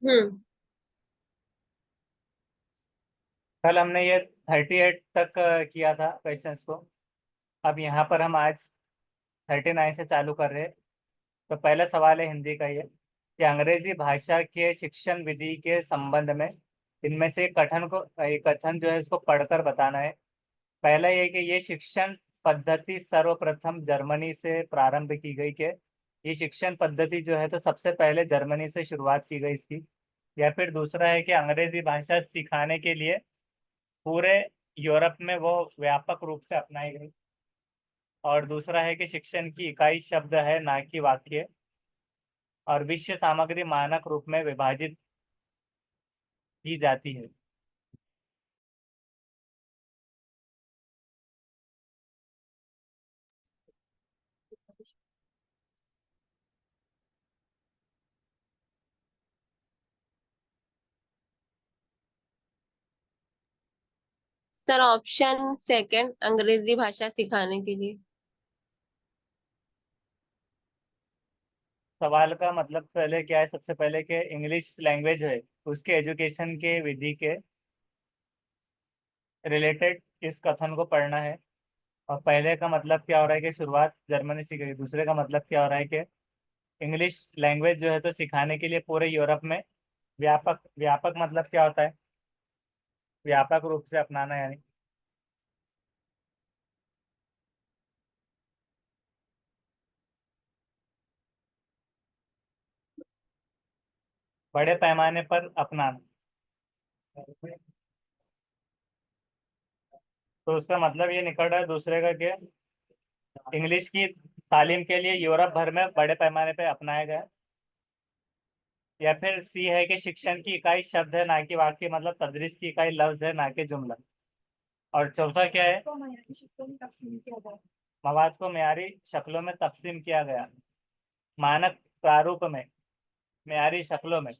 हम्म। कल हमने ये 38 तक किया था क्वेश्चंस को। अब यहाँ पर हम आज 39 से चालू कर रहे हैं। तो पहला सवाल है हिंदी का ये कि अंग्रेजी भाषा के शिक्षण विधि के संबंध में इनमें से एक कथन जो है उसको पढ़कर बताना है। पहला ये कि ये शिक्षण पद्धति सर्वप्रथम जर्मनी से प्रारंभ की गई के ये शिक्षण पद्धति जो है तो सबसे पहले जर्मनी से शुरुआत की गई इसकी। या फिर दूसरा है कि अंग्रेजी भाषा सिखाने के लिए पूरे यूरोप में वो व्यापक रूप से अपनाई गई। और दूसरा है कि शिक्षण की इकाई शब्द है ना कि वाक्य। और विषय सामग्री मानक रूप में विभाजित की जाती है। सर ऑप्शन सेकंड, अंग्रेजी भाषा सिखाने के लिए। सवाल का मतलब पहले क्या है, सबसे पहले कि इंग्लिश लैंग्वेज है उसके एजुकेशन के विधि के रिलेटेड इस कथन को पढ़ना है। और पहले का मतलब क्या हो रहा है कि शुरुआत जर्मनी से गई। दूसरे का मतलब क्या हो रहा है कि इंग्लिश लैंग्वेज जो है तो सिखाने के लिए पूरे यूरोप में व्यापक व्यापक मतलब क्या होता है, व्यापक रूप से अपनाना यानी बड़े पैमाने पर अपनाना। तो उसका मतलब ये निकल रहा है दूसरे का कि इंग्लिश की तालीम के लिए यूरोप भर में बड़े पैमाने पर अपनाया गया। या फिर सी है कि शिक्षण की इकाई शब्द है ना कि वाक्य, मतलब तदरीस की इकाई लफ्ज है ना कि जुमला। और चौथा क्या है, मवाद को मेयारी शक्लों में तकसीम किया गया, मानक प्रारूप में मेयारी शक्लों में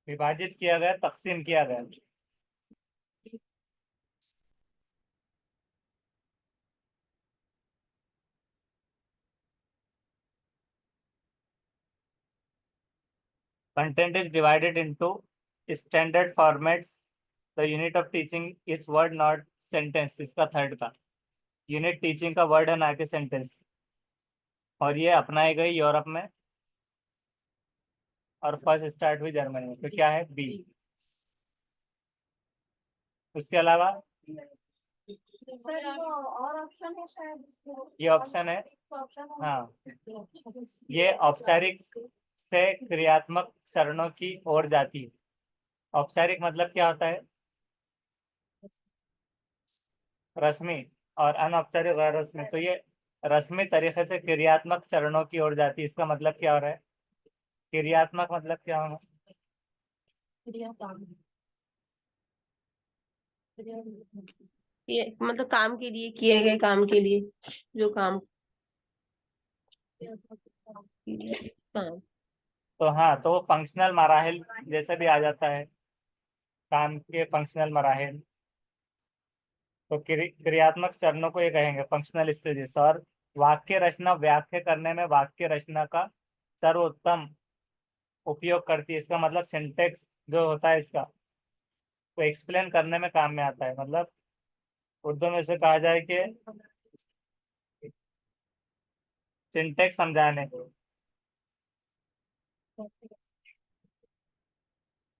विभाजित किया गया, तकसीम किया गया। Content is divided into standard formats. The unit of teaching is word not sentence. इसका थर्ड का यूनिट टीचिंग का वर्ड है ना कि सेंटेंस। और ये अपनाई गई यूरोप में और फर्स्ट स्टार्ट हुई जर्मनी में। तो क्या है, बी। उसके अलावा सर वो और ऑप्शन है शायद। ये ऑप्शन है। हाँ, ये औपचारिक से क्रियात्मक चरणों की ओर जाती है। औपचारिक मतलब क्या होता है, रस्मी। और अनौपचारिक और रस्मी। तो ये रस्मी तरीके से क्रियात्मक चरणों की ओर जाती है। इसका मतलब क्या हो रहा है, क्रियात्मक मतलब क्या होगा। ये मतलब काम के लिए, किए गए काम के लिए, जो काम काम। तो हाँ, तो वो फंक्शनल मराहिल जैसे भी आ जाता है, काम के फंक्शनल मराहिल। तो क्रियात्मक चरणों को ये कहेंगे फंक्शनल स्टेजेस। और वाक्य रचना व्याख्या करने में वाक्य रचना का सर्वोत्तम उपयोग करती है। इसका मतलब सिंटेक्स जो होता है इसका तो एक्सप्लेन करने में काम में आता है। मतलब उर्दू में से कहा जाए कि सिंटेक्स समझाने।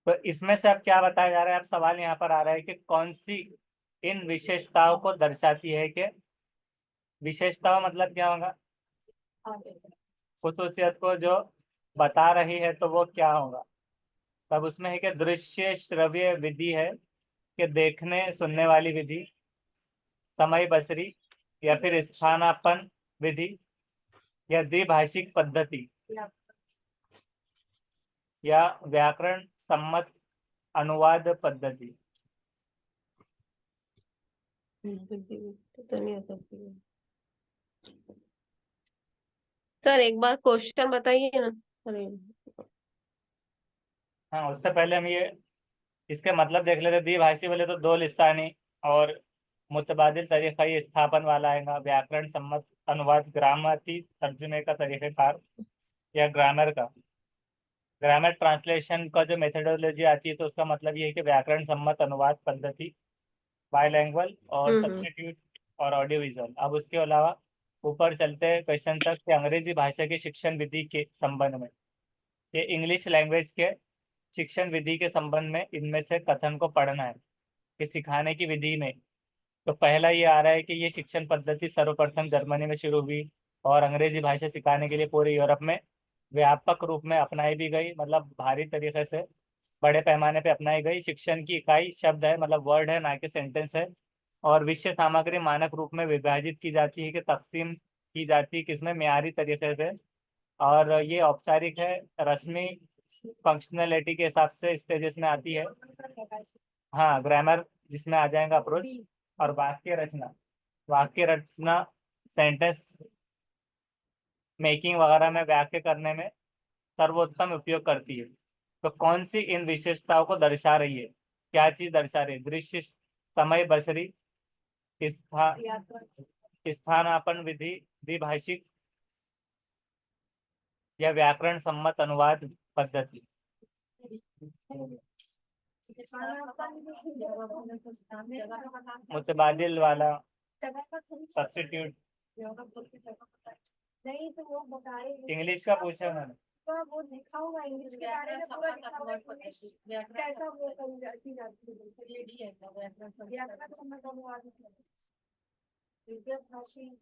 तो इसमें से अब क्या बताया जा रहा है, अब सवाल यहाँ पर आ रहा है कि कौन सी इन विशेषताओं को दर्शाती है। कि विशेषताओं मतलब क्या होगा, खुसूसियत को जो बता रही है तो वो क्या होगा। तब उसमें है कि दृश्य श्रव्य विधि है, कि देखने सुनने वाली विधि, समय बसरी, या फिर स्थानापन्न विधि, या द्विभाषिक पद्धति, या व्याकरण सम्मत अनुवाद पद्धति। तो नहीं हो सकती है। सर एक बार क्वेश्चन बताइए ना। अरे हाँ, उससे पहले हम ये इसके मतलब देख लेते। द्विभाषी बोले तो दो लिसानी और मुतबादिल तरीक़ाई स्थापन वाला आएगा। व्याकरण सम्मत अनुवाद ग्रामती तर्जुमे का तरीक़ेकार या ग्रामर का। ग्रामर ट्रांसलेशन का जो मेथोडोलॉजी आती है तो उसका मतलब ये है कि व्याकरण सम्मत अनुवाद पद्धति, बाइलैंग्वेज और हम्म। सब्स्टिट्यूट और ऑडियो विजुअल। अब उसके अलावा ऊपर चलते हैं क्वेश्चन तक कि अंग्रेजी भाषा की शिक्षण विधि के संबंध में, ये इंग्लिश लैंग्वेज के शिक्षण विधि के संबंध में इनमें से कथन को पढ़ना है कि सिखाने की विधि में। तो पहला ये आ रहा है कि ये शिक्षण पद्धति सर्वप्रथम जर्मनी में शुरू हुई और अंग्रेजी भाषा सिखाने के लिए पूरे यूरोप में व्यापक रूप में अपनाई भी गई, मतलब भारी तरीके से बड़े पैमाने पे अपनाई गई। शिक्षण की इकाई शब्द है, मतलब वर्ड है, ना कि सेंटेंस है। और विषय सामग्री मानक रूप में विभाजित की जाती है कि तकसीम की जाती है किसमें, म्यारी तरीके से। और ये औपचारिक है, रस्मी फंक्शनैलिटी के हिसाब से स्टेजेस में आती है। हाँ, ग्रामर जिसमें आ जाएगा अप्रोच। और वाक्य रचना सेंटेंस मेकिंग वगैरह में वाक्य करने में सर्वोत्तम उपयोग करती है। तो कौन सी इन विशेषताओं को दर्शा रही है, क्या चीज दर्शा रही है? दृश्य, समय बसरी, स्था स्थानापन्न विधि, द्विभाषिक या व्याकरण सम्मत अनुवाद पद्धति। मुतबादिल वाला, सब्स्टिट्यूट। नहीं तो वो बता रहे हैं इंग्लिश का पूछा मैंने। वो लिखा हुआ इंग्लिश के बारे में पूरा लिखा हुआ है कैसा वो करी जाती है व्याकरण सम्मत अनुवाद विद्या भाषी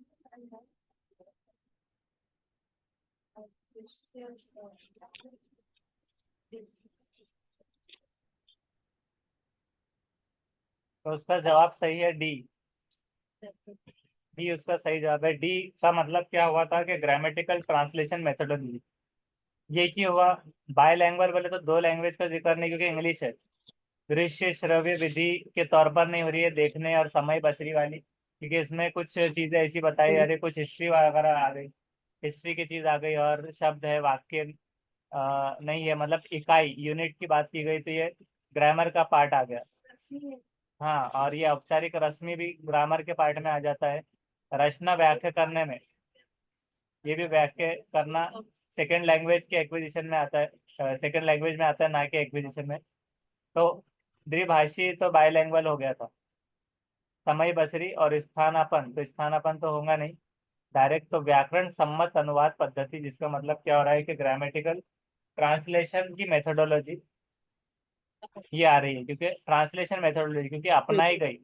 तो उसका जवाब सही है डी। डी उसका सही जवाब है। डी का मतलब क्या हुआ था कि ग्रामेटिकल ट्रांसलेशन मेथोडोलॉजी। ये क्यों हुआ? बायलैंग्वेज बोले तो दो लैंग्वेज का जिक्र नहीं, क्योंकि इंग्लिश है। दृश्य श्रव्य विधि के तौर पर नहीं हो रही है, देखने और समय बसरी वाली, क्योंकि इसमें कुछ चीजें ऐसी बताई जा रही, कुछ हिस्ट्री वगैरह आ गई, हिस्ट्री की चीज आ गई। और शब्द है, वाक्य नहीं है, मतलब इकाई यूनिट की बात की गई, तो ये ग्रामर का पार्ट आ गया। हाँ, और ये औपचारिक रस्मी भी ग्रामर के पार्ट में आ जाता है। रचना व्याख्या करने में, ये भी व्याख्या करना सेकंड लैंग्वेज के एक्विजिशन में आता है, सेकंड लैंग्वेज में आता है, ना कि एक्विजिशन में। तो द्विभाषी तो बाइलैंग्वेज हो गया था। समय बसरी और स्थानापन, तो स्थानापन तो होगा नहीं डायरेक्ट। तो व्याकरण सम्मत अनुवाद पद्धति, जिसका मतलब क्या हो रहा है कि ग्रामेटिकल ट्रांसलेशन की मेथोडोलॉजी ये आ रही है, क्योंकि ट्रांसलेशन मेथोडोलॉजी क्योंकि अपनाई गई।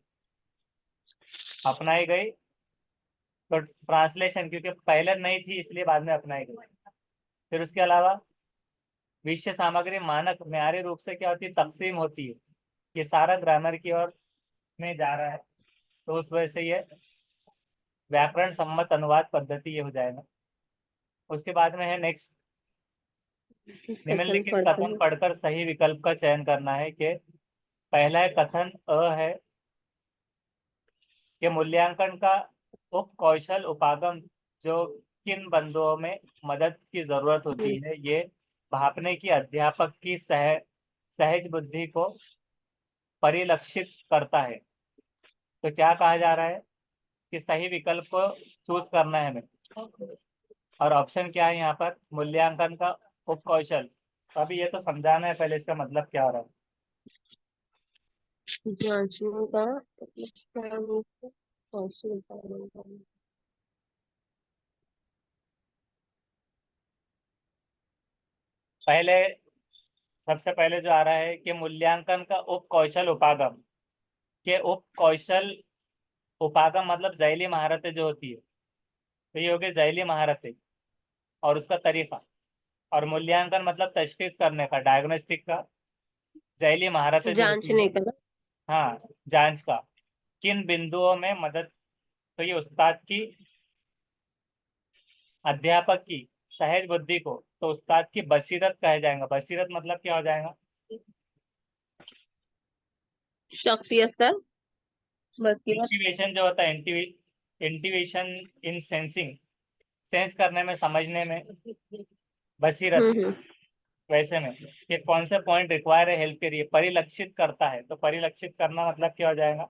तो ट्रांसलेशन क्योंकि पहले नहीं थी इसलिए बाद में अपनाई गई। फिर उसके अलावा विषय सामग्री मानक म्यारी रूप से क्या होती है, तकसीम होती है। ये सारा ग्रामर की ओर में जा रहा है, तो उस वजह से ये व्याकरण सम्मत अनुवाद पद्धति ये हो जाएगा। उसके बाद में है नेक्स्ट, कथन निम्नलिखित पढ़ते कथन हैं। पढ़कर सही विकल्प का चयन करना है। कि पहला है कथन अ है कि मूल्यांकन का उप कौशल उपागम जो किन बंधुओं में मदद की जरूरत होती है, ये भापने की अध्यापक की सहज बुद्धि को परिलक्षित करता है। तो क्या कहा जा रहा है कि सही विकल्प को चूज करना है हमें। और ऑप्शन क्या है यहाँ पर? मूल्यांकन का उप कौशल। तो अभी ये तो समझाना है पहले इसका मतलब क्या हो रहा है। जांचने का मतलब क्या रूप है? कौशल उत्पादन करना। पहले, सबसे पहले जो आ रहा है कि मूल्यांकन का उप कौशल उपागम, के उप कौशल उपागम मतलब जैली महारतें जो होती है, तो ये हो गई जैली महारतें और उसका तरीका। और मूल्यांकन मतलब तशखीस करने का, डायग्नोस्टिक का। जैली महारतें जो होती है, जांचने का ना। हाँ, जांच का। किन बिंदुओं में मदद, तो ये उस्ताद की, अध्यापक की सहज बुद्धि को, तो उस्ताद की बसीरत कहा जाएगा। बसीरत मतलब क्या हो जाएगा? शख्सियत का बसीरत। इंट्यूएशन जो होता है, इंट्यूएशन इन सेंसिंग, सेंस करने में, समझने में, बसीरत। हम्म। वैसे में कि कौन से पॉइंट रिक्वायर है हेल्प के लिए, परिलक्षित करता है। तो परिलक्षित करना मतलब क्या हो जाएगा?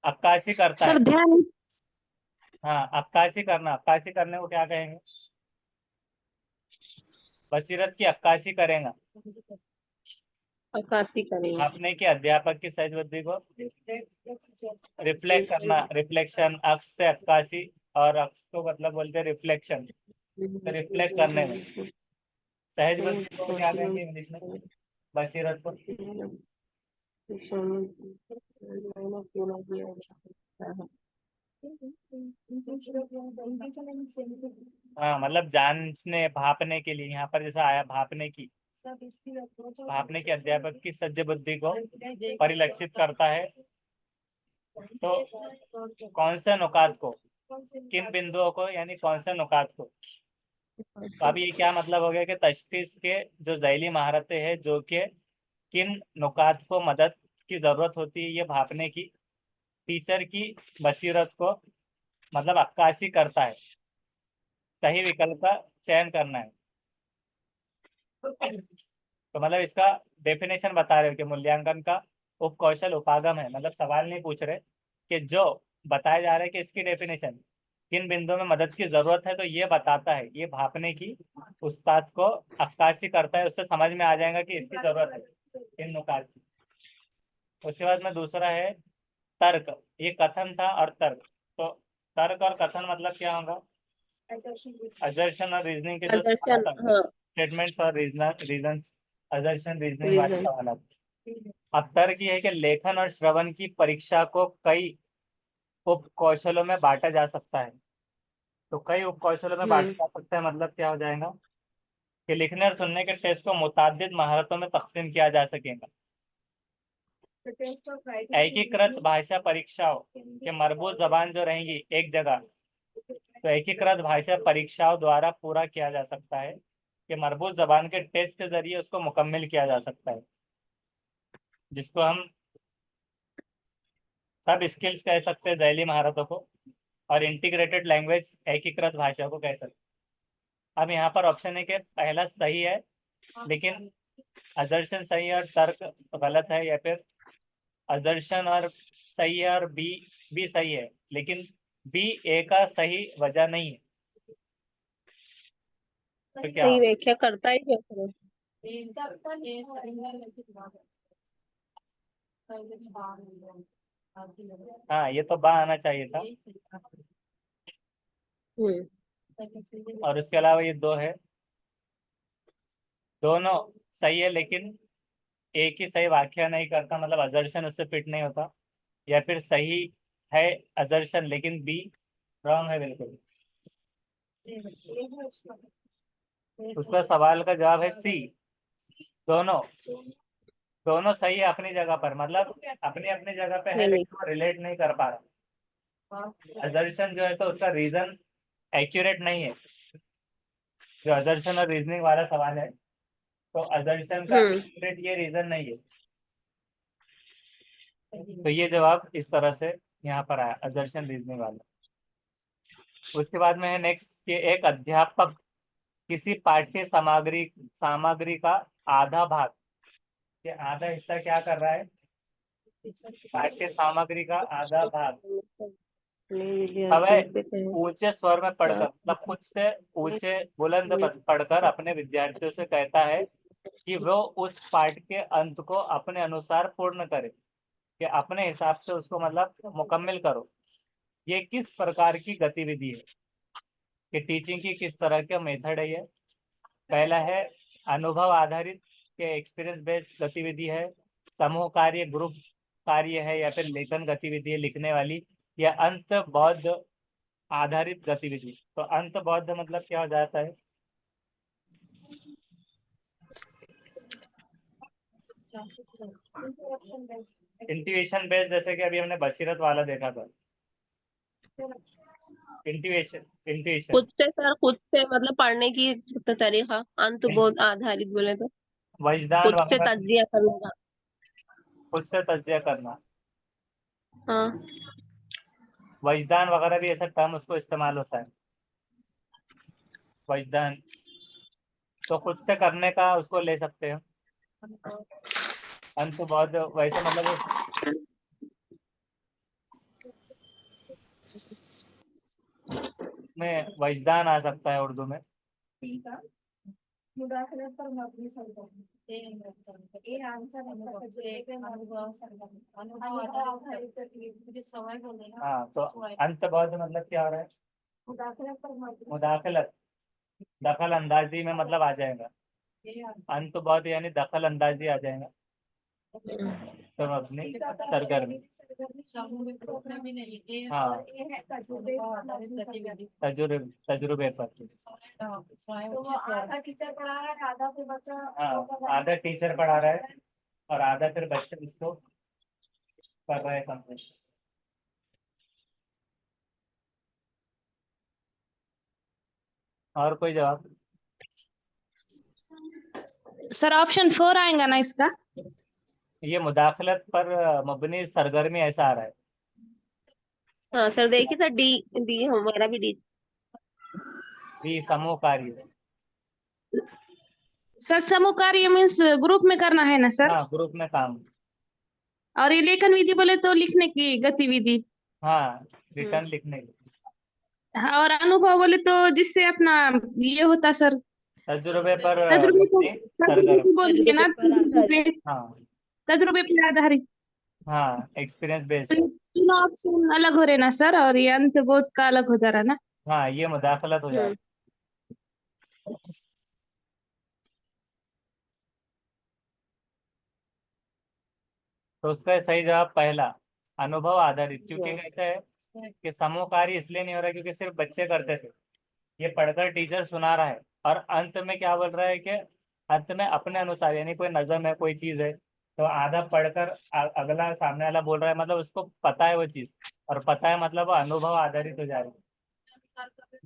अक्कासी करता सर है। ध्यान हाँ, अक्कासी करना, अक्कासी करने को क्या कहेंगे? बसीरत की अक्कासी करेगा। अक्कासी करेंगे। आपने कि अध्यापक की सहज बुद्धि को रिफ्लेक्ट करना, रिफ्लेक्शन, अक्स से अक्कासी, और अक्स को मतलब बोलते हैं रिफ्लेक्शन, तो रिफ्लेक्ट करने में सहज बुद्धि को क्या कहेंगे इंग्लिश में? बसीरत को। हाँ, मतलब जानने भापने के लिए, यहाँ पर जैसा आया भापने की, भापने की अध्यापक की सज्ज बुद्धि को परिलक्षित करता है। तो कौन से नुकात को, किन बिंदुओं को, यानी कौन से नुकात को? तो अब ये क्या मतलब हो गया कि तशखीस के जो ज़ैली महारतें हैं, जो कि किन नुकात को मदद की ज़रूरत होती है ये भापने की, टीचर की बसीरत को मतलब अक्कासी करता है, सही विकल्प का चयन करना है। तो मतलब इसका डेफिनेशन बता रहे हो कि मूल्यांकन का उपकौशल उपागम है, मतलब सवाल नहीं पूछ रहे कि जो बताया जा रहा है कि इसकी डेफिनेशन किन बिंदुओं में मदद की जरूरत है, तो ये बताता है, ये भापने की उस्ताद को अक्कासी करता है, उससे समझ में आ जाएगा कि इसकी जरूरत है इन नुकात की। उसके बाद में दूसरा है तर्क। ये कथन था और तर्क। तो तर्क और कथन मतलब क्या होगा? असर्शन और रीजनिंग के जो प्रदर्शन, सवाल आते हैं, हाँ। स्टेटमेंट्स और रीजन, असर्शन रीजनिंग वाले रीजन। सवाल आते हैं। अब तर्क ये है कि लेखन और श्रवण की परीक्षा को कई उप कौशलों में बांटा जा सकता है। तो कई उप कौशलों में बांटा जा सकता है मतलब क्या हो जाएगा कि लिखने और सुनने के टेस्ट को मुताबिद महारतों में तकसीम किया जा सकेगा। एकीकृत भाषा परीक्षाओं के मरबूत जबान जो रहेंगी एक जगह, तो एकीकृत भाषा परीक्षाओं द्वारा पूरा किया जा सकता है कि मरबूत जबान के टेस्ट के जरिए उसको मुकम्मल किया जा सकता है, जिसको हम सब स्किल्स कह सकते हैं ज़ैली महारतों को, और इंटीग्रेटेड लैंग्वेज एकीकृत भाषा को कह सकते हैं। अब यहाँ पर ऑप्शन है कि पहला सही है, लेकिन असर्शन सही है और तर्क गलत है, या फिर असर्शन और सही है और बी भी सही है, लेकिन बी ए का सही वजह नहीं है। तो क्या सही हो? व्याख्या करता ही कैसे? हाँ, ये तो बा आना चाहिए था। हम्म। और उसके अलावा ये दो है, दोनों सही है, लेकिन एक ही सही व्याख्या नहीं करता, मतलब असर्शन उससे फिट नहीं होता, या फिर सही है असर्शन लेकिन बी रॉन्ग है बिल्कुल। उसका सवाल का जवाब है सी, दोनों। दोनों सही है अपनी जगह पर, मतलब अपनी अपनी जगह पे है, नहीं। लेकिन वो रिलेट नहीं कर पा रहा। असर्शन जो है तो उसका रीजन एक्यूरेट नहीं है, जो असर्शन और रीजनिंग वाला सवाल है, तो असर्शन का हम्म। एक्यूरेट ये रीजन नहीं है। तो ये जवाब इस तरह से यहाँ पर आया, असर्शन रीजनिंग वाला। उसके बाद में है नेक्स्ट कि एक अध्यापक किसी पाठ्य सामग्री सामग्री का आधा भाग, ये आधा हिस्सा क्या कर रहा है? पाठ्य सामग्री का आधा भाग अपने हमें विद्यार्थियों से कहें। ऊंचे स्वर में पढ़कर, हाँ। मतलब खुद से ऊंचे बुलंद पढ़कर अपने विद्यार्थियों से कहता है कि वो उस पाठ के अंत को अपने अनुसार पूर्ण करे, कि अपने हिसाब से उसको मतलब मुकम्मल करो। ये किस प्रकार की गतिविधि है, कि टीचिंग की किस तरह का मेथड है ये? पहला है अनुभव आधारित के एक्सपीरियंस बेस्ड गतिविधि है, समूह कार्य ग्रुप कार्य है, या फिर लेखन गतिविधि है लिखने वाली, या अंत बौद्ध आधारित गतिविधि। तो अंत बौद्ध मतलब क्या हो जाता है? इंट्यूशन बेस्ड, जैसे कि अभी हमने बसीरत वाला देखा था, इंट्यूशन इंट्यूशन। खुद से सर, खुद से मतलब पढ़ने की तरीका अंत बोध आधारित बोले तो वजदान खुद से वगैरह, तज्जिया करने का। खुद से तज्जिया करना, हाँ। वजदान वगैरह भी ऐसा टर्म उसको इस्तेमाल होता है, वजदान। तो खुद से करने का उसको ले सकते हैं। अंत बहुत वैसे मतलब में वजदान आ सकता है उर्दू में। ठीक है, मुदाखलत पर मबनी सरगर्मी। ये आंसर हाँ, तो अंत बहुत मतलब क्या हो रहा है? मुदाखलत पर मबनी मुदाखलत दखल अंदाजी में मतलब आ जाएगा। अंत बहुत यानी दखल अंदाजी आ जाएगा। तो अपनी सरगर्मी। हाँ, तजुर्बे पर। तो वो आधा टीचर पढ़ा रहा है, आधा फिर बच्चा हाँ, आधा टीचर पढ़ा रहा है और आधा फिर बच्चे उसको कर रहे हैं कंप्लीट। और कोई जवाब? सर ऑप्शन 4 आएगा ना इसका? ये मुदाखलत पर मबनी सरगर्मी ऐसा आ रहा है। हाँ सर, देखिए सर, डी डी हमारा भी डी। भी समूह कार्य। सर समूह कार्य मीन्स ग्रुप में करना है ना सर? हाँ, ग्रुप में काम। और ये लेखन विधि बोले तो लिखने की गतिविधि। हाँ, रिटर्न लिखने की। हाँ, और अनुभव बोले तो जिससे अपना ये होता सर, तजुर्बे पर तजुर्बे को मबनी सरगर्मी। बोल दिए ना, तजुर्बे पर आधारित। हाँ तजुर्बे पर आधारित। हाँ, एक्सपीरियंस तो बेस्ड। ये तीनों ऑप्शन अलग हो रहे ना सर, और ये अंत बोध का अलग हो जा रहा ना। हाँ, ये मुदाखलत हो जाएगा। तो उसका सही जवाब पहला, अनुभव आधारित। क्योंकि कैसा है कि समूह कार्य इसलिए नहीं हो रहा क्योंकि सिर्फ बच्चे करते थे, ये पढ़कर टीचर सुना रहा है और अंत में क्या बोल रहा है कि अंत में अपने अनुसार, यानी कोई नज़म है, कोई चीज़ है, तो आधा पढ़कर अगला सामने वाला बोल रहा है, मतलब उसको पता है वो चीज़, और पता है मतलब वो अनुभव आधारित हो जा रही है।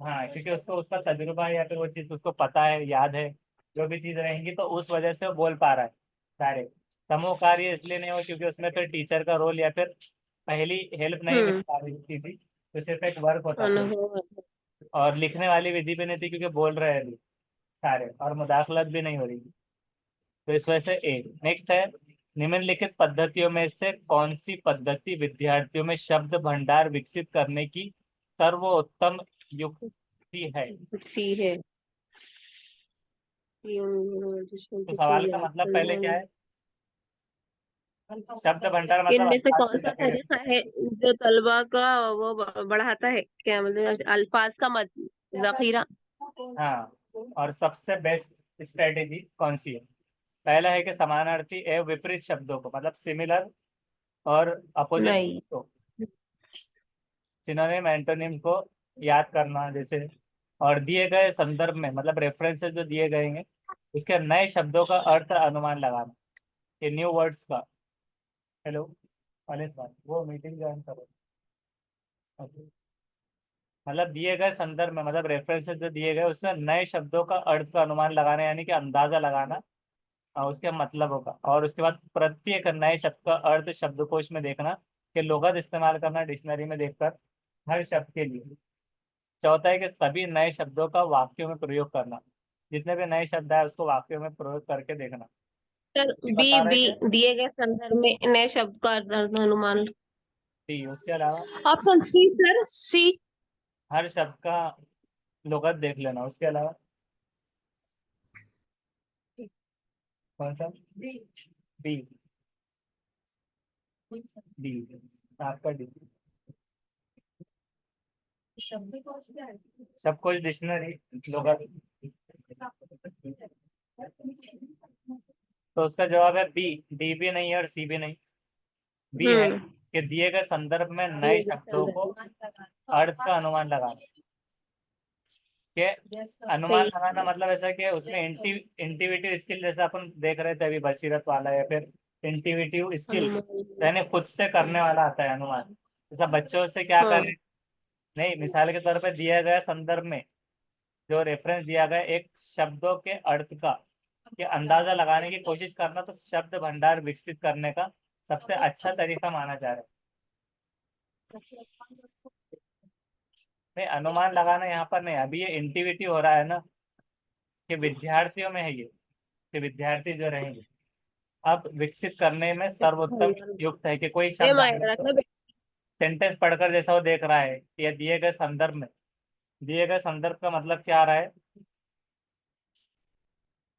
हाँ, क्योंकि उसको उसका तजुर्बा है या फिर वो चीज़ उसको पता है, याद है, जो भी चीज़ रहेंगी तो उस वजह से वो बोल पा रहा है डायरेक्ट। समूह कार्य इसलिए नहीं हो क्योंकि उसमें फिर टीचर का रोल या फिर पहली हेल्प नहीं मिल पा रही थी, तो सिर्फ एक वर्क होता था। अनुभव। और लिखने वाली विधि भी नहीं थी क्योंकि बोल रहे हैं अभी सारे, और मुदाखलत भी नहीं हो रही थी। तो इस वजह से ए। नेक्स्ट है, निम्नलिखित पद्धतियों में से कौन सी पद्धति विद्यार्थियों में शब्द भंडार विकसित करने की सर्वोत्तम युक्ति है? सी है। तो सवाल का मतलब पहले क्या है? शब्द भंडार मतलब इनमें से अल्फाज कौन की सा लकीरें। तरीका है जो तलबा का वो बढ़ाता है, क्या मतलब अल्फाज का मत जखीरा। हाँ, और सबसे बेस्ट स्ट्रेटेजी कौन सी है? पहला है कि समानार्थी एवं विपरीत शब्दों को, मतलब सिमिलर और अपोजिट नहीं। को, सिनोनिम एंटोनिम को याद करना जैसे, और दिए गए संदर्भ में मतलब रेफरेंसेस जो दिए गए हैं उसके नए शब्दों का अर्थ अनुमान लगाना, ये न्यू वर्ड्स का। हेलो, कॉलेज बात वो मीटिंग ज्वाइन करो। Okay. मतलब दिए गए संदर्भ में मतलब रेफरेंसेस जो दिए गए उससे नए शब्दों का अर्थ का अनुमान लगाना, यानी कि अंदाजा लगाना उसके मतलब होगा। और उसके बाद प्रत्येक नए शब्द का अर्थ शब्दकोश में देखना, कि लुगत इस्तेमाल करना डिक्शनरी में देखकर हर शब्द के लिए। चौथा है कि सभी नए शब्दों का वाक्यों में प्रयोग करना, जितने भी नए शब्द है उसको वाक्यों में प्रयोग करके देखना। सर ये बी बता रहे बी थे दिए गए संदर्भ में नए शब्द का अर्थ अनुमान। टी, उसके अलावा ऑप्शन सी सर, सी। हर शब्द का लुगत देख लेना। उसके अलावा कौन सा? बी। बी। डी, आपका डी। शब्दकोश क्या है? सब कुछ डिक्शनरी लुगत। तो उसका जवाब है बी। डी भी नहीं है और सी भी नहीं, बी है हम्म। कि दिए गए संदर्भ में नए दिए गए शब्दों को संदर्भ। अर्थ का अनुमान लगाना। के अनुमान सही। लगाना मतलब ऐसा कि उसमें इंटिविटिव स्किल, जैसे अपन देख रहे थे अभी बसीरत वाला या फिर इंटिविटिव स्किल, अनुमान। यानी खुद से करने वाला आता है अनुमान। जैसा बच्चों से क्या हाँ। करें, नहीं, मिसाल के तौर पर दिया गया संदर्भ में जो रेफरेंस दिया गया एक शब्दों के अर्थ का के अंदाजा लगाने की कोशिश करना, तो शब्द भंडार विकसित करने का सबसे अच्छा तरीका माना जा रहा है। नहीं, अनुमान लगाना यहाँ पर नहीं, अभी ये इंटिविटिव हो रहा है ना, कि विद्यार्थियों में है ये, कि विद्यार्थी जो रहेंगे अब विकसित करने में सर्वोत्तम युक्त है कि कोई ये शब्द आए मायने तो रखना। सेंटेंस पढ़कर जैसा वो देख रहा है या दिए गए संदर्भ में दिए गए संदर्भ का मतलब क्या आ रहा है?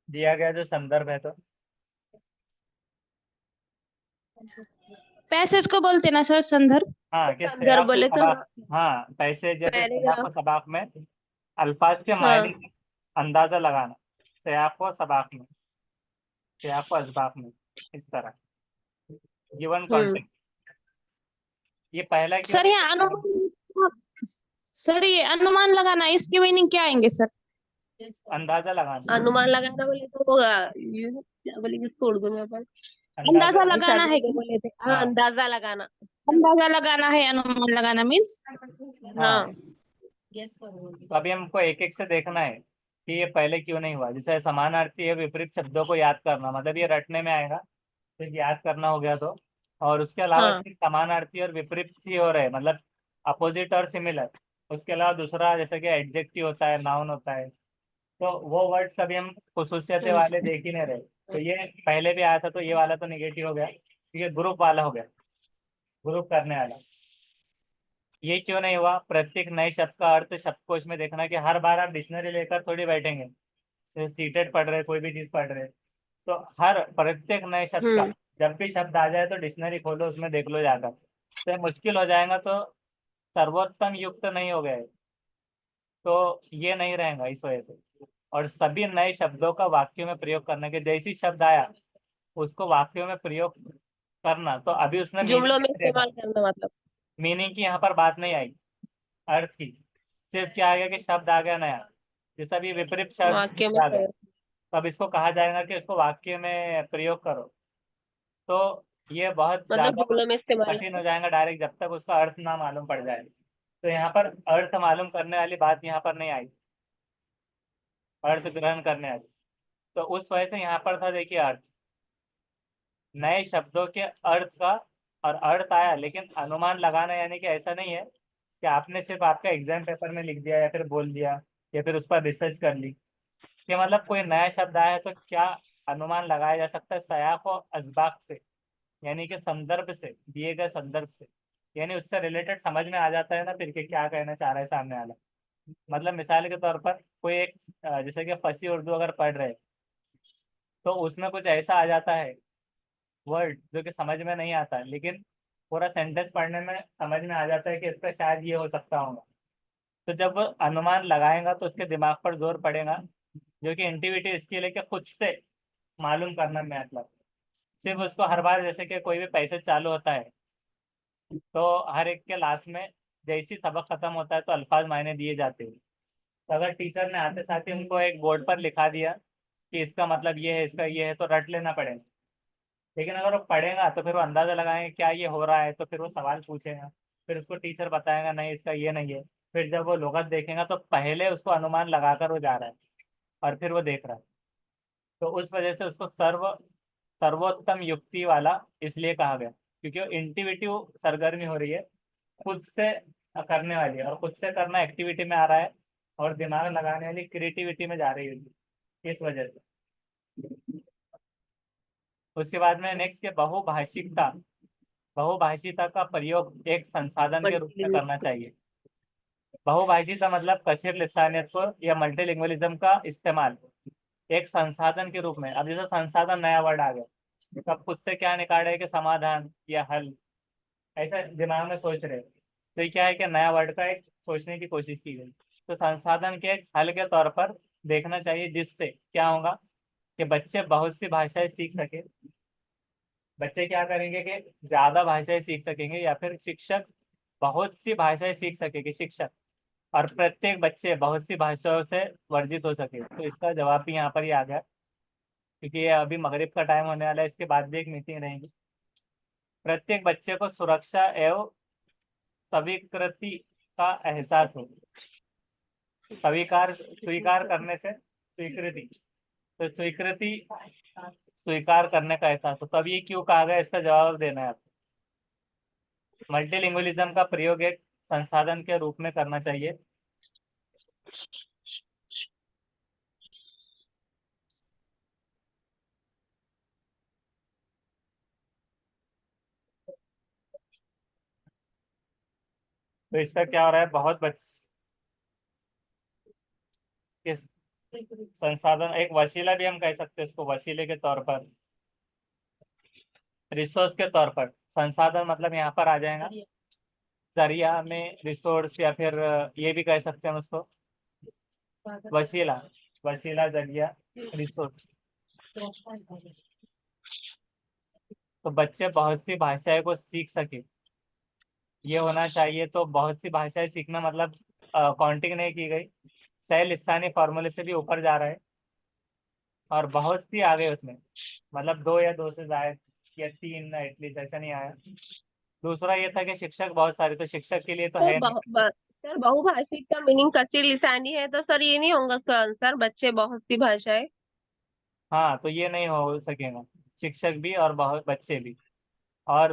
दिया गया जो संदर्भ है तो पैसेज को बोलते ना सर संदर्भ। हाँ, कि संदर्भ सयाक को बोले तो सबाक, हाँ पैसेज या फिर सयाक पैराग्राफ। को सबाक में अल्फाज के मायने हाँ। का अंदाजा लगाना। सयाक को सबाक में, सयाक को असबाक में, इस तरह गिवन हम्म। कॉन्टेक्स्ट। ये पहला क्यों सर नहीं ये करते हम? अनुमान, सर ये अनुमान लगाना इसकी मीनिंग क्या आएंगे सर? अंदाजा लगाना। अनुमान लगाना बोले तो ये क्या बोलेंगे इसको उर्दू में अपन? अंदाजा अंदाजा ये लगाना। लगाना शब्द है जो क्या? बोले थे, हाँ, हाँ अंदाजा लगाना। अंदाजा लगाना है, अनुमान लगाना मीन्स। हाँ। हाँ। तो अभी हमको एक एक से देखना है कि ये पहले क्यों नहीं हुआ। जैसे समानार्थी है, विपरीत शब्दों को याद करना, मतलब ये रटने में आएगा, तो याद करना हो गया तो। और उसके अलावा हाँ। सिर्फ समानार्थी और विपरीत ही हो रहे, मतलब अपोजिट और सिमिलर। उसके अलावा दूसरा जैसे कि एडजेक्टिव होता है, नाउन होता है, तो वो वर्ड्स कभी हम खुसूसियतें हम्म। वाले देख ही नहीं रहे। तो ये पहले भी आया था, तो ये वाला तो निगेटिव हो गया, ये ग्रुप वाला हो गया, ग्रुप करने वाला। ये क्यों नहीं हुआ? प्रत्येक नए शब्द का अर्थ शब्दकोश में देखना, कि हर बार आप डिक्शनरी लेकर थोड़ी बैठेंगे। जैसे सीटेड पढ़ रहे, कोई भी चीज पढ़ रहे, तो हर प्रत्येक नए शब्द का हम्म। जब भी शब्द आ जाए तो डिक्शनरी खोलो, उसमें देख लो जाकर। तो ये मुश्किल हो जाएगा, तो सर्वोत्तम युक्त नहीं हो गए, तो ये नहीं रहेगा इस वजह से। और सभी नए शब्दों का वाक्यों में प्रयोग करने के, जैसी शब्द आया उसको वाक्यों में प्रयोग करना। तो अभी उसने मीनिंग जुमलों में नहीं देखा, इस्तेमाल करना मतलब। मीनिंग की यहाँ पर बात नहीं आई, अर्थ की। सिर्फ क्या आ गया कि शब्द आ गया नया। जैसे अभी विपरीत वाक्य में शब्द आ गया, प्रयोग। तो अब इसको कहा जाएगा कि इसको वाक्य में प्रयोग करो। तो ये बहुत मतलब ज्यादा जुमलों में इस्तेमाल कठिन हो नहीं। जाएगा डायरेक्ट, जब तक उसका अर्थ ना मालूम पड़ जाए। तो यहाँ पर अर्थ मालूम करने वाली बात यहाँ पर नहीं आई, अर्थ ग्रहण करने वाली। तो उस वजह से यहाँ पर था, देखिए अर्थ, नए शब्दों के अर्थ का, और अर्थ आया, लेकिन अनुमान लगाना यानी कि ऐसा नहीं है कि आपने सिर्फ आपका एग्जाम पेपर में लिख दिया या फिर बोल दिया या फिर उस पर रिसर्च कर ली। कि मतलब कोई नया शब्द आया तो क्या अनुमान लगाया जा सकता है? सयाक और असबाक से, यानी कि संदर्भ से, दिए गए संदर्भ से, यानी उससे रिलेटेड समझ में आ जाता है ना फिर कि क्या कहना चाह रहा है सामने वाला। मतलब मिसाल के तौर पर कोई एक जैसे कि फंसी उर्दू अगर पढ़ रहे, तो उसमें कुछ ऐसा आ जाता है वर्ड जो कि समझ में नहीं आता, लेकिन पूरा सेंटेंस पढ़ने में समझ में आ जाता है कि इसका शायद ये हो सकता होगा। तो जब वो अनुमान लगाएगा तो उसके दिमाग पर जोर पड़ेगा, जो कि इंट्यूटिव स्किल है, कि खुद से मालूम करना। मतलब सिर्फ उसको हर बार, जैसे कि कोई भी पैसे चालू होता है, तो हर एक के लास्ट में जैसी सबक खत्म होता है तो अल्फाज मायने दिए जाते हैं। तो अगर टीचर ने आते साथ ही उनको एक बोर्ड पर लिखा दिया कि इसका मतलब ये है, इसका ये है, तो रट लेना पड़ेगा। लेकिन अगर वो पढ़ेगा तो फिर वो अंदाजा लगाएंगे क्या ये हो रहा है, तो फिर वो सवाल पूछेगा, फिर उसको टीचर बताएगा नहीं इसका ये नहीं है। फिर जब वो लुगत देखेगा तो पहले उसको अनुमान लगाकर वो जा रहा है, और फिर वो देख रहा है। तो उस वजह से उसको सर्वोत्तम युक्ति वाला इसलिए कहा गया, क्योंकि वो इंट्यूटिव सरगर्मी हो रही है, खुद से करने वाली है, और खुद से करना एक्टिविटी में आ रहा है, और दिमाग लगाने वाली क्रिएटिविटी में जा रही है, इस वजह से। उसके बाद में नेक्स्ट, बहुभाषिकता। बहुभाषिता का प्रयोग एक संसाधन के रूप में करना मल्टीलिंगुअल। चाहिए। बहुभाषिता मतलब कसीर लिसानियत या मल्टीलिंगुअलिज्म का इस्तेमाल एक संसाधन के रूप में। अब जैसे संसाधन नया वर्ड आ गया, तो अब खुद से क्या निकाले कि समाधान या हल, ऐसा दिमाग में सोच रहे, तो ये क्या है कि नया वर्ड का एक सोचने की कोशिश की गई। तो संसाधन के एक हल के तौर पर देखना चाहिए, जिससे क्या होगा कि बच्चे बहुत सी भाषाएं सीख सके। बच्चे क्या करेंगे कि ज्यादा भाषाएं सीख सकेंगे, या फिर शिक्षक बहुत सी भाषाएं सीख सकेंगे शिक्षक, और प्रत्येक बच्चे बहुत सी भाषाओं से वर्जित हो सके। तो इसका जवाब भी यहाँ पर ही आ गया, क्योंकि ये अभी मगरिब का टाइम होने वाला है, इसके बाद भी एक मीटिंग रहेगी। प्रत्येक बच्चे को सुरक्षा एवं स्वीकृति का एहसास हो। स्वीकार, स्वीकार करने से स्वीकृति, तो स्वीकृति स्वीकार करने का एहसास हो। तब ये क्यों कहा गया, इसका जवाब देना है आपको। मल्टीलिंगुअलिज्म का प्रयोग एक संसाधन के रूप में करना चाहिए। तो इसका क्या हो रहा है, बहुत किस संसाधन, एक वसीला भी हम कह सकते हैं उसको, वसीले के तौर पर, रिसोर्स के तौर पर। संसाधन मतलब यहाँ पर आ जाएगा जरिया में रिसोर्स, या फिर ये भी कह सकते हैं हम उसको वसीला, वसीला जरिया रिसोर्स। तो बच्चे बहुत सी भाषाएं को सीख सके, ये होना चाहिए। तो बहुत सी भाषाएं सीखना मतलब काउंटिंग नहीं की गई, सह स्थानीय फॉर्मूले से भी ऊपर जा रहा है, और बहुत सी आ गई उसमें, मतलब दो या दो से ज्यादा या तीन एटलीस्ट, ऐसा नहीं आया। दूसरा ये था कि शिक्षक बहुत सारे, तो शिक्षक के लिए तो सर है नहीं। सर बहुभाषिक का मीनिंग कच्ची लिसानी है, तो सर ये नहीं होगा उसका आंसर, बच्चे बहुत सी भाषाएं। हाँ, तो ये नहीं हो सकेगा, शिक्षक भी और बहुत बच्चे भी। और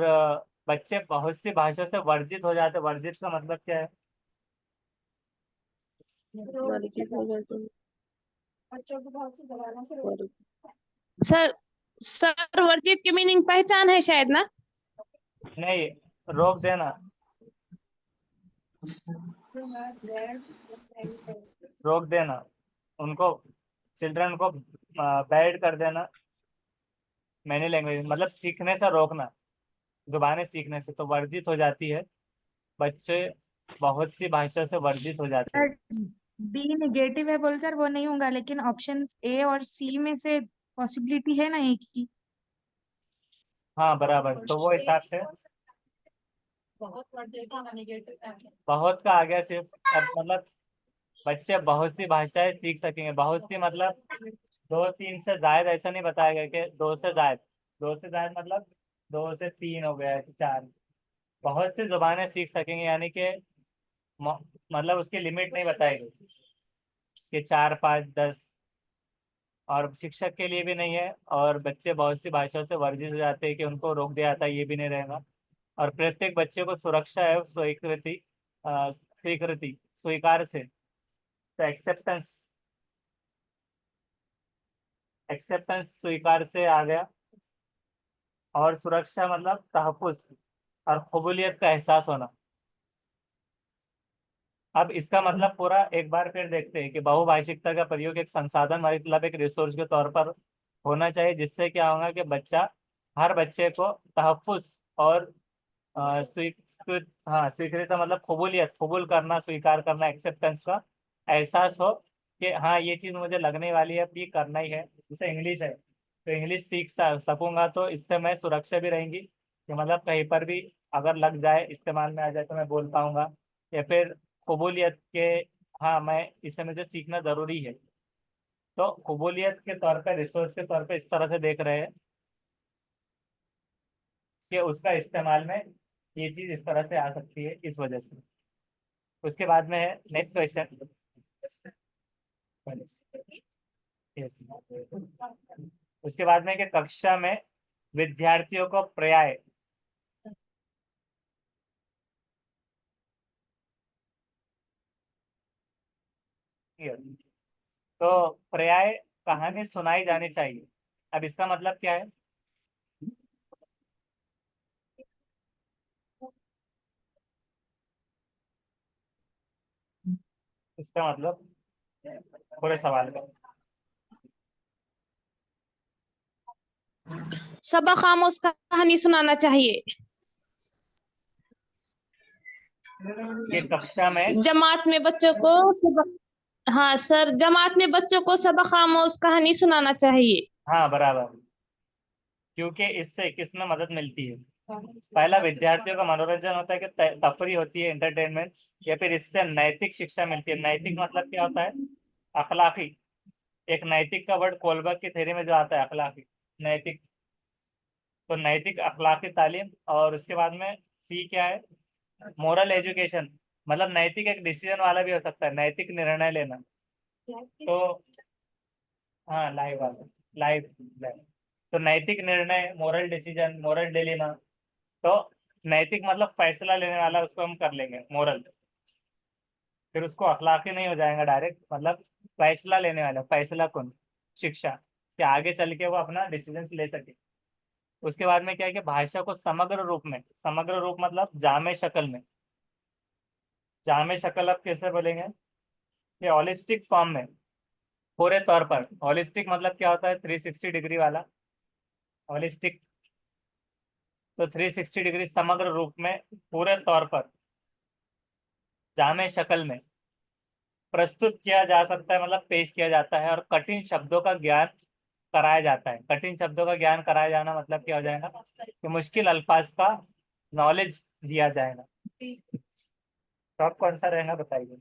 बच्चे बहुत सी भाषाओं से वर्जित हो जाते, वर्जित का मतलब क्या है? रोज के बच्चों को बहुत सी जगहों से रोज सर सर वर्जित की मीनिंग पहचान है शायद ना। नहीं, रोक देना, रोक देना उनको, चिल्ड्रन को बैड कर देना। मैंने लैंग्वेज मतलब सीखने से रोकना, जुबानें सीखने से तो वर्जित हो जाती है, बच्चे बहुत सी भाषाओं से वर्जित हो जाते हैं। डी नेगेटिव है बोलकर वो नहीं होगा, लेकिन ऑप्शन ए और सी में से पॉसिबिलिटी है ना एक की। हाँ बराबर, तो वो हिसाब से बहुत का आ गया सिर्फ। अब मतलब बच्चे बहुत सी भाषाएं सीख सकेंगे, बहुत सी मतलब दो तीन से जायद, ऐसा नहीं बताया गया कि दो से जायद, दो से जायद मतलब दो से तीन हो गया, चार, बहुत सी जुबानें सीख सकेंगे, यानी कि म- मतलब उसकी लिमिट नहीं बताई गई कि 4 5 10। और शिक्षक के लिए भी नहीं है, और बच्चे बहुत सी भाषाओं से वर्जित हो जाते हैं कि उनको रोक दिया जाता है, ये भी नहीं रहेगा। और प्रत्येक बच्चे को सुरक्षा है, स्वीकृति, स्वीकृति स्वीकार से, तो एक्सेप्टेंस, एक्सेप्टेंस स्वीकार से आ गया। और सुरक्षा मतलब तहफ़्फ़ुज़ और कबूलियत का एहसास होना। अब इसका मतलब पूरा एक बार फिर देखते हैं कि बहुभाषिकता का प्रयोग एक संसाधन मतलब एक रिसोर्स के तौर पर होना चाहिए, जिससे क्या होगा कि बच्चा, हर बच्चे को तहफ़्फ़ुज़ और हाँ स्वीकृत मतलब कबूलियत, कबूल करना, स्वीकार करना, एक्सेप्टेंस का एहसास हो कि हाँ ये चीज़ मुझे लगने वाली है, अब ये करना ही है। जैसे इंग्लिश है, तो इंग्लिश सीख सकूंगा तो इससे मैं सुरक्षा भी रहेंगी कि मतलब कहीं पर भी अगर लग जाए, इस्तेमाल में आ जाए, तो मैं बोल पाऊंगा। या फिर कबूलियत के, हाँ मैं इसे, मुझे सीखना ज़रूरी है। तो कबूलियत के तौर पर, रिसोर्स के तौर पर इस तरह से देख रहे हैं कि उसका इस्तेमाल में ये चीज़ इस तरह से आ सकती है, इस वजह से। उसके बाद में है नेक्स्ट क्वेश्चन। यस, उसके बाद में कि कक्षा में विद्यार्थियों को पर्याय, तो पर्याय कहानी सुनाई जानी चाहिए। अब इसका मतलब क्या है? इसका मतलब पूरे सवाल का सबक आमोज कहानी सुनाना चाहिए। कि कक्षा में, जमात में बच्चों को सबक, हाँ सर, जमात में बच्चों को सबक आमोज कहानी सुनाना चाहिए। हाँ बराबर, क्योंकि इससे किसमें मदद मिलती है? पहला, विद्यार्थियों का मनोरंजन होता है कि तफरी होती है, एंटरटेनमेंट। या फिर इससे नैतिक शिक्षा मिलती है। नैतिक मतलब क्या होता है? अखलाकी। एक नैतिक का वर्ड कोलबर्ग की थ्योरी में जो आता है, अखलाकी, नैतिक। तो नैतिक अखलाकी तालीम। और उसके बाद में सी क्या है? मोरल एजुकेशन, मतलब नैतिक एक डिसीजन वाला भी हो सकता है, नैतिक निर्णय लेना। तो हाँ, लाइव वाला, लाइव लाइव। तो नैतिक निर्णय, मोरल डिसीजन, मोरल डिलेमा। तो नैतिक मतलब फैसला लेने वाला, उसको हम कर लेंगे मोरल। फिर उसको अखलाकी नहीं हो जाएगा डायरेक्ट, मतलब फैसला लेने वाला, फैसला कौन? शिक्षा, कि आगे चल के वो अपना डिसीजन ले सके। उसके बाद में क्या है कि भाषा को समग्र रूप में, समग्र रूप मतलब जामे शक्ल में, जामे शक्ल अब कैसे बोलेंगे? कि होलिस्टिक फॉर्म में, पूरे तौर पर। होलिस्टिक मतलब क्या होता है? 360 डिग्री वाला होलिस्टिक। तो 360 डिग्री समग्र रूप में, पूरे तौर पर, जामे शक्ल में प्रस्तुत किया जा सकता है, मतलब पेश किया जाता है, और कठिन शब्दों का ज्ञान कराया जाता है। कठिन शब्दों का ज्ञान कराया जाना मतलब क्या हो जाएगा कि मुश्किल अल्फाज का नॉलेज दिया जाएगा। तो अब कौन सा रहेगा बताइए।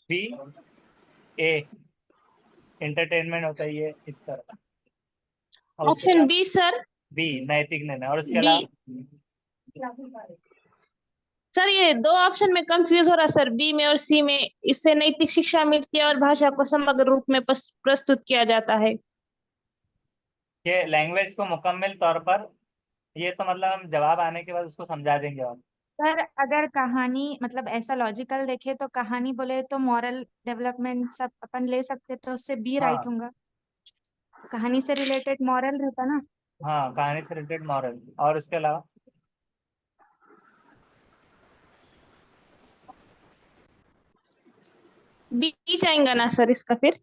बी, ए, एंटरटेनमेंट होता है ये इस तरह, और उसके ऑप्शन अलावा बी सर। बी नैतिक निर्णय, और उसके बी। अलावा सर ये दो ऑप्शन में कंफ्यूज हो रहा सर, बी में और सी में। इससे नैतिक शिक्षा मिलती है और भाषा को समग्र रूप में प्रस्तुत किया जाता है। ये लैंग्वेज को मुकम्मल तौर पर, ये तो मतलब हम जवाब आने के बाद उसको समझा देंगे। और सर अगर कहानी मतलब ऐसा लॉजिकल देखे तो कहानी बोले तो मॉरल डेवलपमेंट सब अपन ले सकते, तो उससे बी राइट हाँ, होगा। कहानी से रिलेटेड मॉरल रहता ना। हाँ, कहानी से रिलेटेड मॉरल, और उसके अलावा बी जाएगा ना सर इसका फिर?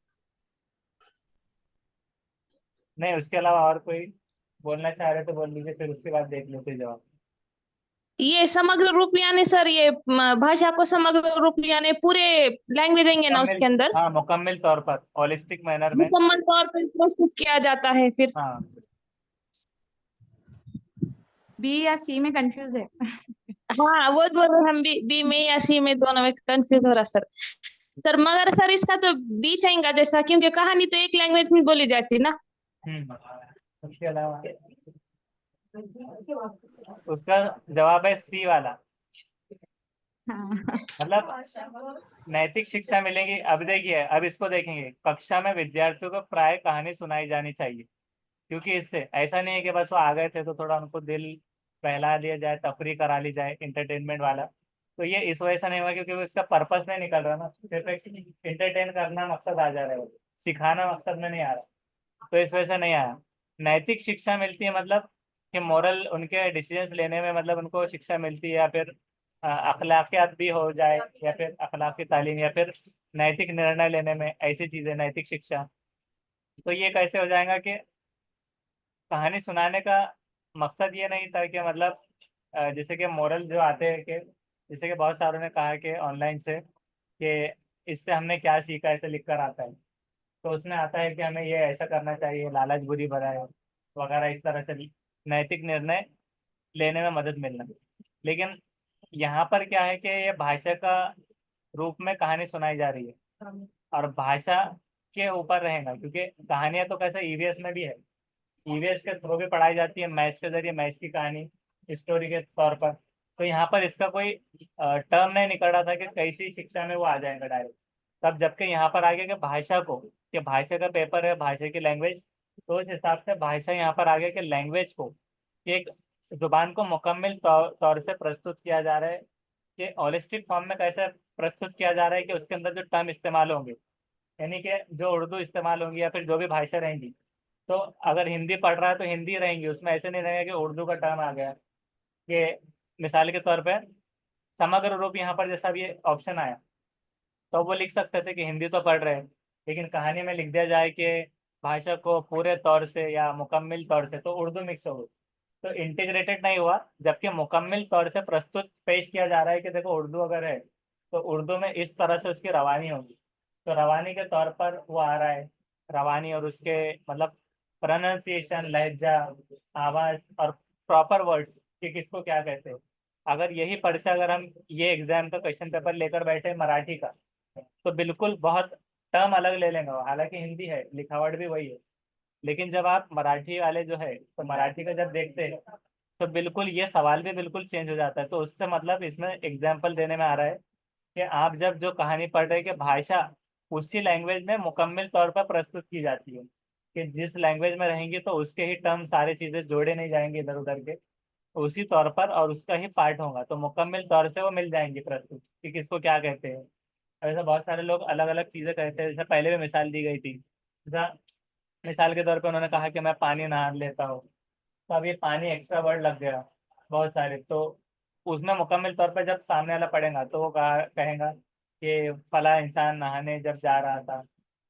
नहीं, उसके अलावा और कोई बोलना चाह रहे तो बोल लीजिए, फिर उसके बाद देख लेते हैं जवाब। ये समग्र रूप यानी सर, ये भाषा को समग्र रूप यानी पूरे लैंग्वेज आएंगे ना मुकम्मल, उसके अंदर, हाँ, मुकम्मल तौर पर, होलिस्टिक मैनर में। मुकम्मल तौर पर प्रस्तुत किया जाता है फिर। हाँ, बी या सी में कंफ्यूज है। हाँ वो बोल रहे हम बी में या सी में, दोनों में कंफ्यूज हो रहा सर। सर मगर सर इसका तो बी चाहेगा जैसा, क्योंकि कहानी तो एक लैंग्वेज में बोली जाती है ना। उसके अलावा उसका जवाब है सी वाला। हाँ। मतलब नैतिक शिक्षा मिलेगी। अब देखिए, अब इसको देखेंगे, कक्षा में विद्यार्थियों को प्राय कहानी सुनाई जानी चाहिए, क्योंकि इससे ऐसा नहीं है कि बस वो आ गए थे तो थोड़ा उनको दिल बहला दिया जाए, तफरी करा ली जाए, इंटरटेनमेंट वाला। तो ये इस वजह से नहीं हुआ क्योंकि इसका पर्पस नहीं निकल रहा ना, सिर्फ एक इंटरटेन करना मकसद आ जा रहा है, सिखाना मकसद में नहीं आ रहा, तो इस वजह से नहीं आया। नैतिक शिक्षा मिलती है मतलब कि मोरल उनके डिसीजंस लेने में, मतलब उनको शिक्षा मिलती है, या फिर अखलाकियात भी हो जाए, या फिर अखलाकी तालीम, या फिर नैतिक निर्णय लेने में, ऐसी चीजें नैतिक शिक्षा। तो ये कैसे हो जाएगा कि कहानी सुनाने का मकसद ये नहीं था कि मतलब जैसे कि मोरल जो आते हैं कि जैसे कि बहुत सारों ने कहा कि ऑनलाइन से कि इससे हमने क्या सीखा, ऐसे लिख कर आता है, तो उसमें आता है कि हमें ये ऐसा करना चाहिए, लालच बुरी भला है वगैरह, इस तरह से नैतिक निर्णय लेने में मदद मिलना। लेकिन यहाँ पर क्या है कि ये भाषा का रूप में कहानी सुनाई जा रही है, और भाषा के ऊपर रहेगा, क्योंकि कहानियां तो कैसे ईवीएस में भी है, ईवीएस के थ्रू भी पढ़ाई जाती है, मैथ्स के जरिए मैथ्स की कहानी स्टोरी के तौर पर। तो यहाँ पर इसका कोई टर्म नहीं निकल रहा था कि कैसी शिक्षा में वो आ जाएगा डायरेक्ट। तब जबकि यहाँ पर आ गया कि भाषा को, कि भाषा का पेपर है, भाषा की लैंग्वेज, तो उस हिसाब से भाषा यहाँ पर आ गया कि लैंग्वेज को, कि एक जुबान को मुकम्मल तौर से प्रस्तुत किया जा रहा है, कि होलिस्टिक फॉर्म में कैसे प्रस्तुत किया जा रहा है, कि उसके अंदर जो टर्म इस्तेमाल होंगे, यानी कि जो उर्दू इस्तेमाल होंगी या फिर जो भी भाषा रहेंगी, तो अगर हिंदी पढ़ रहा है तो हिंदी रहेंगी, उसमें ऐसे नहीं रहेगा कि उर्दू का टर्म आ गया। कि मिसाल के तौर पे समग्र रूप यहाँ पर जैसा भी ऑप्शन आया, तो वो लिख सकते थे कि हिंदी तो पढ़ रहे हैं, लेकिन कहानी में लिख दिया जाए कि भाषा को पूरे तौर से या मुकम्मल तौर से, तो उर्दू मिक्स हो गई, तो इंटीग्रेटेड नहीं हुआ। जबकि मुकम्मल तौर से प्रस्तुत पेश किया जा रहा है कि देखो उर्दू अगर है तो उर्दू में इस तरह से उसकी रवानी होगी, तो रवानी के तौर पर वो आ रहा है। रवानी और उसके मतलब प्रोनाउंसिएशन, लहजा, आवाज, और प्रॉपर वर्ड्स कि किसको क्या कहते हैं। अगर यही पढ़ से अगर हम ये एग्जाम का क्वेश्चन पेपर लेकर बैठे मराठी का, तो बिल्कुल बहुत टर्म अलग ले लेंगे वो। हालांकि हिंदी है, लिखावट भी वही है, लेकिन जब आप मराठी वाले जो है तो मराठी का जब देखते हैं, तो बिल्कुल ये सवाल भी बिल्कुल चेंज हो जाता है। तो उससे मतलब इसमें एग्जाम्पल देने में आ रहा है कि आप जब जो कहानी पढ़ रहे हैं कि भाषा उसी लैंग्वेज में मुकम्मल तौर पर प्रस्तुत की जाती है, कि जिस लैंग्वेज में रहेंगी तो उसके ही टर्म सारी चीजें जोड़े नहीं जाएंगे इधर उधर के, तो उसी तौर पर, और उसका ही पार्ट होगा, तो मुकम्मल तौर से वो मिल जाएंगी प्रस्तुत कि किसको क्या कहते हैं। ऐसा बहुत सारे लोग अलग अलग चीजें कहते हैं, जैसे पहले भी मिसाल दी गई थी, जैसा मिसाल के तौर पे उन्होंने कहा कि मैं पानी नहा लेता हूँ, तो अब ये पानी एक्स्ट्रा वर्ड लग गया बहुत सारे, तो उसमें मुकम्मल तौर पर जब सामने वाला पढ़ेगा तो वो कहेगा कि फला इंसान नहाने जब जा रहा था,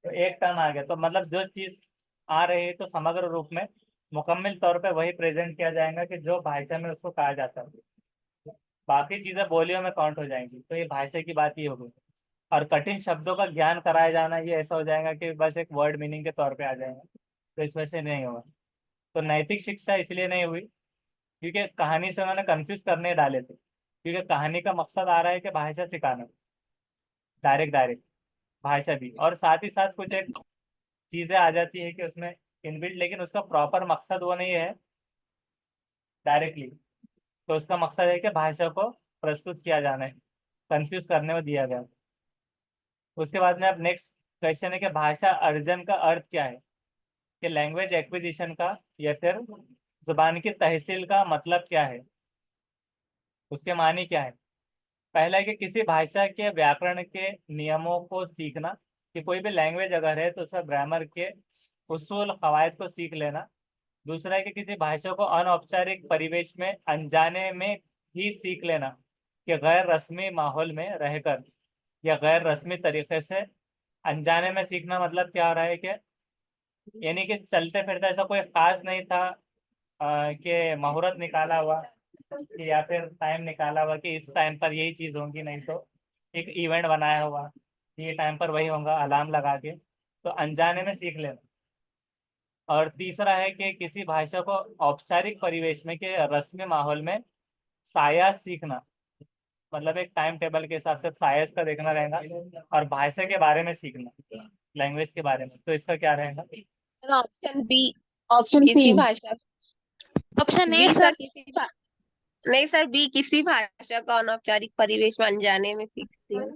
तो एक टर्म आ गया। तो मतलब जो चीज़ आ रही है तो समग्र रूप में मुकम्मल तौर पे वही प्रेजेंट किया जाएगा कि जो भाषा में उसको कहा जाता है। बाकी चीज़ें बोलियों में काउंट हो जाएंगी। तो ये भाषा की बात ये होगी। और कठिन शब्दों का ज्ञान कराया जाना ये ऐसा हो जाएगा कि बस एक वर्ड मीनिंग के तौर पे आ जाएगा, तो इस वजह से नहीं होगा। तो नैतिक शिक्षा इसलिए नहीं हुई क्योंकि कहानी से उन्होंने कंफ्यूज करने डाले थे, क्योंकि कहानी का मकसद आ रहा है कि भाषा सिखाना, डायरेक्ट डायरेक्ट भाषा भी, और साथ ही साथ कुछ एक चीज़ें आ जाती है कि उसमें इनबिल्ट, लेकिन उसका प्रॉपर मकसद वो नहीं है डायरेक्टली। तो उसका मकसद है कि भाषा को प्रस्तुत किया जाना है, कंफ्यूज करने में दिया गया। उसके बाद में अब नेक्स्ट क्वेश्चन है कि भाषा अर्जन का अर्थ क्या है, कि लैंग्वेज एक्विजिशन का या फिर जुबान की तहसील का मतलब क्या है, उसके मानी क्या है। पहला है कि किसी भाषा के व्याकरण के नियमों को सीखना, कि कोई भी लैंग्वेज अगर है तो उसका ग्रामर के उसूल कवायद को सीख लेना। दूसरा है कि किसी भाषा को अनौपचारिक परिवेश में अनजाने में ही सीख लेना, कि गैर रस्मी माहौल में रहकर या गैर रस्मी तरीके से अनजाने में सीखना। मतलब क्या हो रहा है कि यानी कि चलते फिरते ऐसा कोई खास नहीं था कि मुहूर्त निकाला हुआ कि या फिर टाइम निकाला हुआ कि इस टाइम पर यही चीज़ होगी, नहीं तो एक इवेंट बनाया हुआ कि ये टाइम पर वही होगा अलार्म लगा के, तो अनजाने में सीख लेना। और तीसरा है कि किसी भाषा को औपचारिक परिवेश में के रस्मी माहौल में सायास सीखना, मतलब एक टाइम टेबल के हिसाब से सायास का देखना रहेगा, और भाषा के बारे में सीखना, लैंग्वेज के बारे में। तो इसका क्या रहेगा? Option B, option C. किसी भाषा, option A B sir, sir. नहीं सर, बी किसी भाषा का अनौपचारिक परिवेश में अनजाने में सीखती है।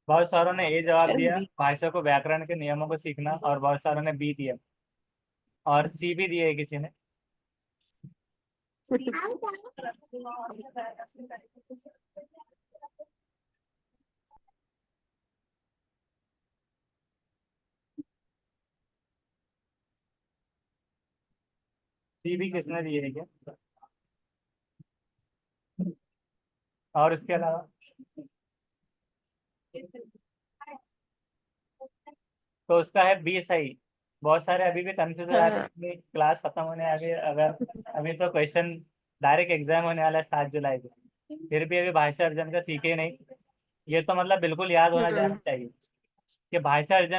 बहुत सारों ने ए जवाब ऑप्शन दिया, बी। भाषा को व्याकरण के नियमों को सीखना, और बहुत सारों ने बी दिया, और सी भी दिया है किसी ने। सी भी किसने दिए है क्या? और इसके अलावा तो उसका है बी सही। बहुत सारे अभी भी कंफ्यूज हो जाते हाँ। हैं कि क्लास खत्म होने आगे, अगर अभी तो क्वेश्चन डायरेक्ट एग्जाम होने वाला है 7 जुलाई को, फिर भी अभी भाषा अर्जन का सीखे ही नहीं। ये तो मतलब बिल्कुल याद होना जाना चाहिए कि भाषा अर्जन